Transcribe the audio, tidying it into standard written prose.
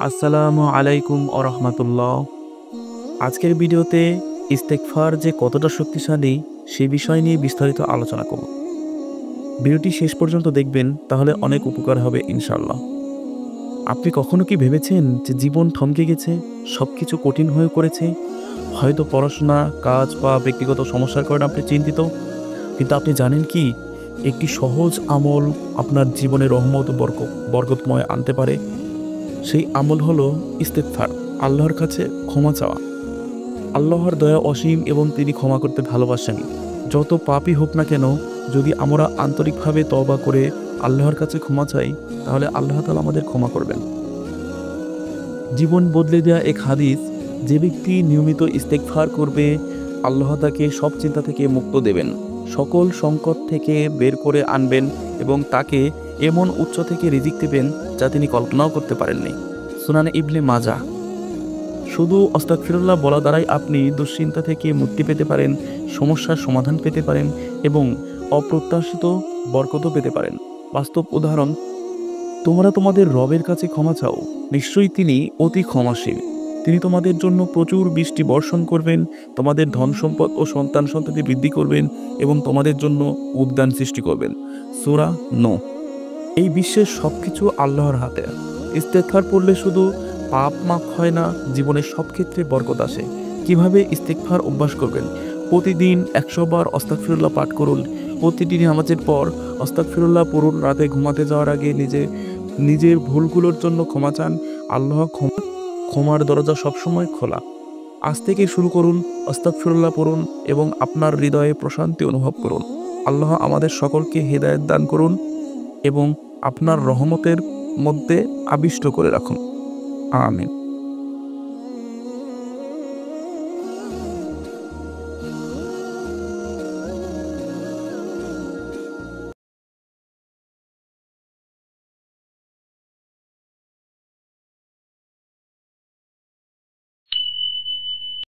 আসসালামু আলাইকুম ও রহমতুল্লাহ। আজকের ভিডিওতে ইস্তেগফার যে কতটা শক্তিশালী সে বিষয় নিয়ে বিস্তারিত আলোচনা করব। ভিডিওটি শেষ পর্যন্ত দেখবেন, তাহলে অনেক উপকার হবে ইনশাআল্লাহ। আপনি কখনো কি ভেবেছেন যে জীবন থমকে গেছে, সব কিছু কঠিন হয়ে পড়েছে? হয়তো পড়াশোনা, কাজ বা ব্যক্তিগত সমস্যার কারণে আপনি চিন্তিত। কিন্তু আপনি জানেন কি, একটি সহজ আমল আপনার জীবনে রহমত ও বরকতময় আনতে পারে। সেই আমল হলো ইস্তেগফার, আল্লাহর কাছে ক্ষমা চাওয়া। আল্লাহর দয়া অসীম এবং তিনি ক্ষমা করতে ভালোবাসেন। যত পাপই হোক না কেন, যদি আমরা আন্তরিকভাবে তওবা করে আল্লাহর কাছে ক্ষমা চাই, তাহলে আল্লাহ তাআলা আমাদের ক্ষমা করবেন। জীবন বদলে দেওয়া এক হাদিস, যে ব্যক্তি নিয়মিত ইস্তেগফার করবে, আল্লাহ তাকে সব চিন্তা থেকে মুক্ত দেবেন, সকল সংকট থেকে বের করে আনবেন এবং তাকে এমন উচ্চ থেকে রিজিক দেবেন যা তিনি কল্পনাও করতে পারেননি। সুনানে ইবনে মাজাহ। শুধু আস্তাগফিরুল্লাহ বলা দ্বারাই আপনি দুশ্চিন্তা থেকে মুক্তি পেতে পারেন, সমস্যার সমাধান পেতে পারেন এবং অপ্রত্যাশিত বরকতও পেতে পারেন। বাস্তব উদাহরণ: তোমরা তোমাদের রবের কাছে ক্ষমা চাও, নিশ্চয়ই তিনি অতি ক্ষমাশীল। তিনি তোমাদের জন্য প্রচুর বৃষ্টি বর্ষণ করবেন, তোমাদের ধন সম্পদ ও সন্তান সন্ততি বৃদ্ধি করবেন এবং তোমাদের জন্য উদ্যান সৃষ্টি করবেন। সূরা নূহ। এই বিশ্বের সবকিছু আল্লাহর হাতে। ইস্তেগফার পড়লে শুধু পাপ মাফ হয় না, জীবনের সব ক্ষেত্রে বরকত আসে। কিভাবে ইস্তেগফার অভ্যাস করবেন? প্রতিদিন 100 বার আস্তাগফিরুল্লাহ পাঠ করুন। প্রতিদিন নামাজের পর আস্তাগফিরুল্লাহ পড়ুন। রাতে ঘুমাতে যাওয়ার আগে নিজের ভুলগুলোর জন্য ক্ষমা চান। আল্লাহ ক্ষমার দরজা সবসময় খোলা। আজ থেকে শুরু করুন, আস্তাগফিরুল্লাহ পড়ুন এবং আপনার হৃদয়ে প্রশান্তি অনুভব করুন। আল্লাহ আমাদের সকলকে হেদায়েত দান করুন এবং আপনার রহমতের মধ্যে আবিষ্ট করে রাখুন। আমিন।